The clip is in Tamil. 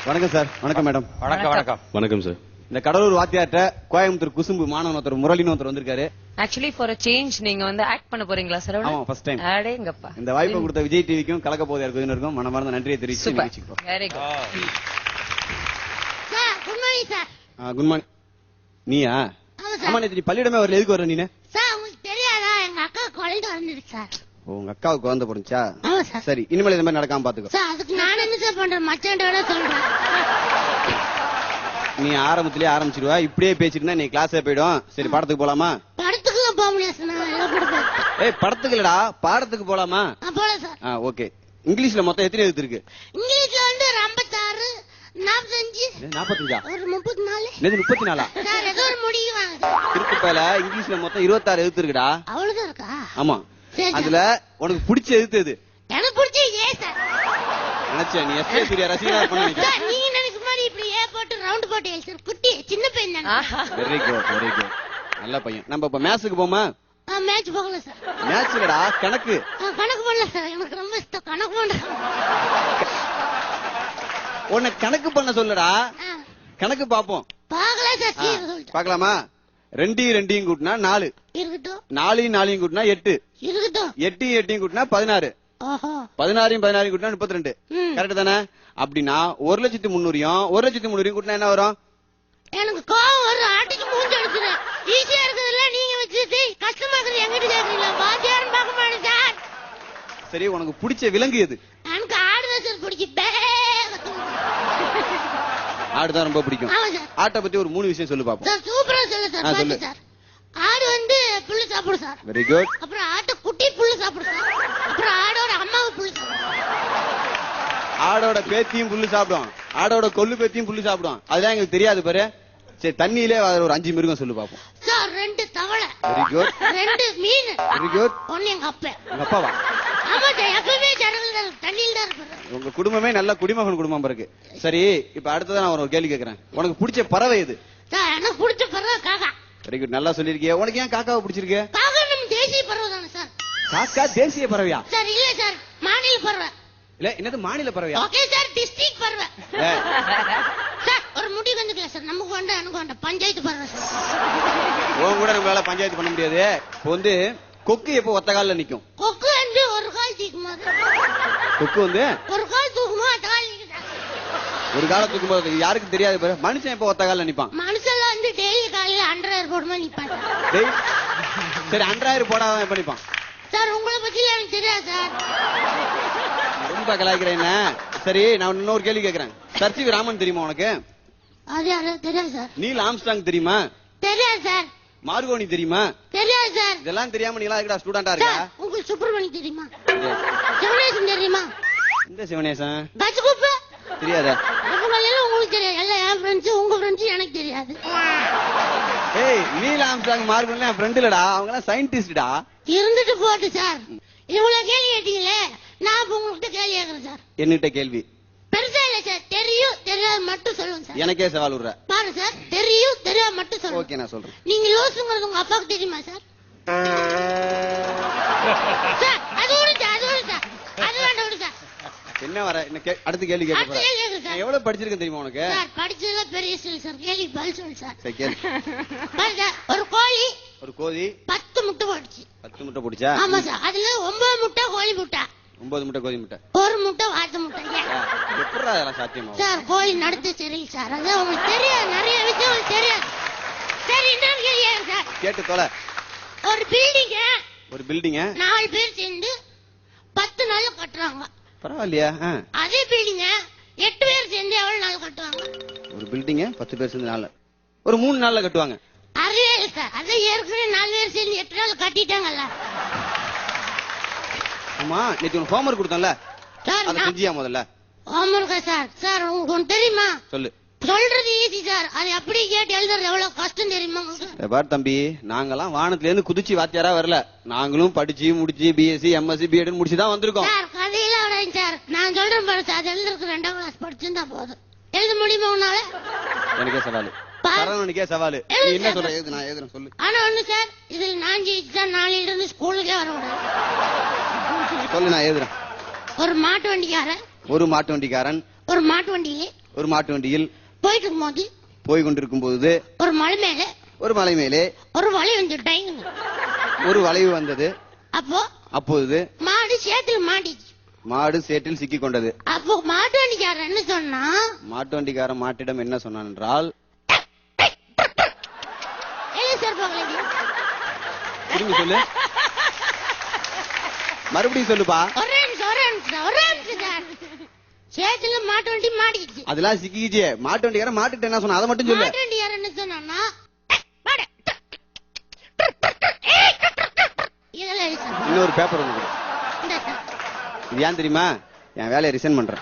வணக்கம் சார். வணக்கம் மேடம். வணக்கம் வணக்கம் வணக்கம் சார். இந்த கடலூர் வாத்தியார்ட்ட கோயம்புத்தூர் குசும்பு மாணவன் ஒருத்தர் முரளின்னு ஒருத்தர் வந்திருக்காரு. ஆக்சுவலி ஃபார் சேஞ்ச் நீங்க வந்து ஆக்ட் பண்ண போறீங்களா சார்? ஆமா, ஃபர்ஸ்ட் டைம். அடேங்கப்பா. இந்த வாய்ப்பை கொடுத்த விஜய் டிவிக்கும் கலக்க போதையா இருக்கும் மனமார்ந்த நன்றியை தெரிவிச்சு நிகழ்ச்சிக்கிறோம். Very good. Sir good morning sir. Good morning. நீயா? ஆமா, நேத்து பள்ளியிடமே வரல, எதுக்கு வர நீ? சார் உங்களுக்கு தெரியாதா, எங்க அக்கா குழந்தை வந்துருக்கு சார். உங்க அக்காவுக்கு குழந்தை போடுச்சா? ஆமா சார். சரி, இனிமேல் இந்த மாதிரி நடக்காம பாத்துக்கோ. சார் அதுக்கு நான் என்ன சார் பண்றேன், மச்சான்ட சொல்றேன். நீ ஆரம்பத்திலேயே ஆரம்பிச்சிருவா, இப்படியே பேசிட்டு இருந்தா நீ கிளாஸே போயிடும். சரி, படத்துக்கு போலாமா? படத்துக்கு போக முடியாது சார். ஏய், படத்துக்கு இல்லடா, பாடத்துக்கு போலாமா? போல சார். ஓகே. இங்கிலீஷ்ல மொத்தம் எத்தனை எழுத்து இருக்கு? இங்கிலீஷ்ல வந்து 56, 45, 45, ஒரு 34. என்னது 34? சார் ஏதோ ஒரு முடிவு வாங்க. திருப்பல இங்கிலீஷ்ல மொத்தம் 26 எழுத்து இருக்குடா. அவ்வளவுதான் இருக்கா? ஆமா. அதுல உனக்கு பிடிச்ச எழுத்து எது? எனக்கு பிடிச்ச ஏ சார். நினைச்சேன் நீ எஸ்ஏ சூர்யா ரசிகரா இருப்பேன்னு. சார் நீங்க நினைக்கிற மாதிரி இப்படி ஏ போட்டு ரவுண்ட் போட்டு எழுத்து குட்டி சின்ன பையன் தானே. Very good, very good. நல்ல பையன். நம்ம இப்ப மேட்ச்க்கு போமா? மேட்ச் போகல சார். மேட்ச் இல்லடா, கணக்கு. கணக்கு பண்ணல சார், எனக்கு ரொம்ப இஷ்டம் கணக்கு பண்ண. உன்னை கணக்கு பண்ண சொல்லுடா. கணக்கு பாப்போம். பாக்கல சார். பாக்கலாமா? 2 2 கூட்டினா 4. இருக்கட்டும். 4 4 கூட்டினா 8. இருக்கட்டும். 8 8 கூட்டினா 16. 16 16 கூட்டினா 32. கரெக்ட் தானே? அப்படின்னா 1,300,000 1,300,000 கூட்டினா என்ன வரும்? எனக்கு கோவம் வரும், ஆட்டுக்கு மூஞ்சி அடிக்குது. ஈஸியா இருக்குதுல்ல, நீங்க வச்சுட்டு கஷ்டமா இருக்குது எங்கிட்ட கேக்குறீங்களா? வாத்தியாரும் பார்க்க மாட்டேன் சார். சரி, உனக்கு பிடிச்ச விலங்கு எது? எனக்கு ஆடுதான் சார் பிடிக்கும். ஆடுதான் ரொம்ப பிடிக்கும். ஆட்டை பத்தி ஒரு 3 விஷயம் சொல்லு பாப்போம். சார் சூப்பரா சொல்லு சார். பாத்து சார். ஆடு வந்து புல்லு சாப்பிடும் சார். Very good. அப்புறம் ஆட்டு குட்டி புல்லு சாப்பிடும் சார். அப்புறம் ஆடோட அம்மாவும் புல்லு சாப்பிடும். ஆடோட பேத்தியும் புல்லு சாப்பிடும், ஆடோட கொள்ளு பேத்தியும் புல்லு சாப்பிடும். அதெல்லாம் எங்களுக்கு தெரியாது பாரு. சரி, தண்ணியிலே ஒரு 5 மிருகம் சொல்லு பாப்போம். சார் 2 தவளை. Very good. 2 மீன். Very good. ஒன்னு எங்க அப்பா. உங்க அப்பாவா? ஆமா சார், எப்பவுமே ஜனங்கள் தண்ணியில் தான் இருப்பாரு. உங்க குடும்பமே நல்ல குடிமகன் குடும்பம் இருக்கு. சரி, இப்ப அடுத்ததான் நான் ஒரு கேள்வி கேக்குறேன். உனக்கு பிடிச்ச பறவை எது? சார் எனக்கு பிடிச்ச பறவை காக்கா. வெரி குட், நல்லா சொல்லிருக்கிய. உனக்கு ஏன் காக்காவை பிடிச்சிருக்கு? காக்கா நம்ம தேசிய பறவை தானே சார். காக்கா தேசிய பறவையா? சார் இல்ல சார், மாநில பறவை. இல்ல, என்னது மாநில பறவையா? ஓகே சார், டிஸ்ட்ரிக்ட் பறவை. சார் ஒரு முடிவு வந்துக்கலாம் சார், நமக்கு வேண்டாம் எனக்கு வேண்டாம், பஞ்சாயத்து பறவை சார். உன் கூட நம்மளால பஞ்சாயத்து பண்ண முடியாது. இப்போ வந்து கொக்கு எப்போ ஒத்த கால்ல நிக்கும்? கொக்கு வந்து ஒரு கால் தூக்குமா? கொக்கு வந்து ஒரு கால் தூக்குமா, அந்த கால் நிக்குதா? ஒரு கால தூக்கும் போது யாருக்கும் தெரியாது பாரு. மனுஷன் எப்போ ஒத்த கால்ல நிப்பான்? மனுஷன் வந்து டெய்லி காலையில 100 போடுமா நிப்பான். சரி, 100 போடாம எப்ப நிப்பான்? சார் உங்களை பத்தி எனக்கு தெரியாது சார். ரொம்ப கலாய்க்கிறேன் என்ன? சரி, நான் இன்னொரு கேள்வி கேக்குறேன். சர்ச்சிவி ராமன் தெரியுமா உனக்கு? அது யாரு? தெரியாது சார். நீல் ஆம்ஸ்டாங் தெரியுமா? தெரியாது சார். மார்கோனி தெரியுமா? தெரியாது சார். இதெல்லாம் தெரியாம நீங்களா இருக்கா ஸ்டூடெண்டா இருக்கா? உங்களுக்கு சுப்பிரமணி தெரியுமா? சிவனேசன் தெரியுமா? இந்த சிவனேசன் பஸ் குப்பு தெரியாதா? எல்லாம் உங்களுக்கு தெரியாது. எல்லாம் என் ஃப்ரெண்ட்ஸ், உங்க ஃப்ரெண்ட்ஸ் எனக்கு தெரியாது. ஏய், நீல் ஆம்ஸ்டாங் மார்கோனி என் ஃப்ரெண்ட் இல்லடா, அவங்க எல்லாம் சயின்டிஸ்டா. இருந்துட்டு போட்டு சார். இவ்வளவு கேள்வி கேட்டீங்களே, நான் இப்ப உங்ககிட்ட கேள்வி கேட்கறேன் சார். என்னகிட்ட கேள்வி பெருசா இல்ல சார், தெரியும் தெரியாது மட்டும் சொல்லுங்க சார். எனக்கே சவால் விடுற பாரு சார், தெரியும் தெரியாது மட்டும் சொல்லுங்க. ஓகே, நான் சொல்றேன். நீங்க லூசுங்கிறது உங்க அப்பாவுக்கு தெரியுமா சார்? சார் அது விடுங்க, அது விடுங்க, அது வேண்டாம் விடுங்க. என்ன வர அடுத்த கேள்வி கேட்க போறேன். எவ்வளவு படிச்சிருக்கேன் தெரியுமா உனக்கு? சார் படிச்சது பெரிய விஷயம் சார். கேள்வி பதில் சொல்லு சார். சரி, கேளு. பாருங்க, ஒரு கோழி ஒரு கோழி 10 முட்டை போட்டுச்சு. 10 முட்டை போட்டுச்சா? ஆமா சார். அதுல 9 முட்டை கோழி முட்டை, 9 முட்டை கோழி முட்டை, ஒரு முட்டை வாத்து முட்டை. எப்படா அதெல்லாம் சாத்தியமாகும்? சார் கோழி நடத்து சரியில்லை சார். அது உங்களுக்கு தெரியாது, நிறைய விஷயம் உங்களுக்கு தெரியாது. சரி, இன்னொரு கேள்வி சார். கேட்டு தொலை. ஒரு பில்டிங்க 4 பேர் சேர்ந்து 10 நாள்ல கட்டுறாங்க. பரவாயில்லையா? அதே பில்டிங்க 8 பேர் சேர்ந்து எவ்வளவு நாள் கட்டுவாங்க? ஒரு பில்டிங்க 10 பேர் சேர்ந்து நாள்ல ஒரு 3 நாள்ல கட்டுவாங்க. அறிவே இல்லை சார். அதை ஏற்கனவே 4 பேர் சேர்ந்து 8 நாள் கட்டிட்டாங்கல்ல. ஆமா, நேற்று உனக்கு ஹோம்வொர்க் கொடுத்தேன்ல, சார் அதை செஞ்சியா முதல்ல? ஹோம்வொர்க்கா சார்? சார் உங்களுக்கு ஒன்று தெரியுமா? சொல்லு. சொல்றது ஈஸி சார், அதை அப்படி கேட்டு எழுதுறது எவ்வளவு கஷ்டம் தெரியுமா உங்களுக்கு? பாரு தம்பி, நாங்கெல்லாம் வானத்துல இருந்து குதிச்சு வாத்தியாரா வரல. நாங்களும் படிச்சு முடிச்சு பிஎஸ்சி எம்எஸ்சி பிஎட் முடிச்சுதான் வந்திருக்கோம். சார் கதையில விடாங்க சார். நான் சொல்றேன் பாரு சார், அது எழுதுறதுக்கு 2ஆம் கிளாஸ் படிச்சிருந்தா போதும். எழுத முடியுமா உன்னால? எனக்கே சவாலு. சரவணனுக்கே சவாலு. நீ என்ன சொல்ற? எழுது, நான் எழுதுறேன், சொல்லு. ஆனா ஒண்ணு சார், இதுல நான் ஜெயிச்சா நாளையில இருந்து ஸ்கூலுக்கே வரக்கூடாது. சொல்லு, நான் எழுதுறேன். ஒரு மாட்டு வண்டிக்காரன் ஒரு மாட்டு வண்டிக்காரன் ஒரு மாட்டு வண்டியிலே ஒரு மாட்டு வண்டியில் போயிட்டு இருக்கும்போது போய் கொண்டிருக்கும் போது ஒரு மலை மேல ஒரு மலை மேலே ஒரு வலை வந்துட்டாங்க. ஒரு வளைவு வந்தது. அப்போ அப்போது மாடு சேத்துல மாட்டிச்சு. மாடு சேற்றில் சிக்கிக் கொண்டது. அப்போ மாட்டு வண்டிக்காரன் என்ன சொன்னா, மாட்டு வண்டிக்காரன் மாட்டிடம் என்ன சொன்னான் என்றால், திரும்பி சொல்லு, மறுபடியும் சொல்லுப்பா. சேத்துல மாட்டு வண்டி மாட்டிச்சு. அதெல்லாம் சிக்கிச்சு. மாட்டு வண்டிக்காரன் மாட்டுட்டு என்ன சொன்னா அதை மட்டும் சொல்லு. மாட்டு வண்டிக்காரன் என்ன சொன்னா, இன்னொரு பேப்பர் ஒண்ணு கொடு. இது ஏன் தெரியுமா? என் வேலையை ரிசைன் பண்றேன்.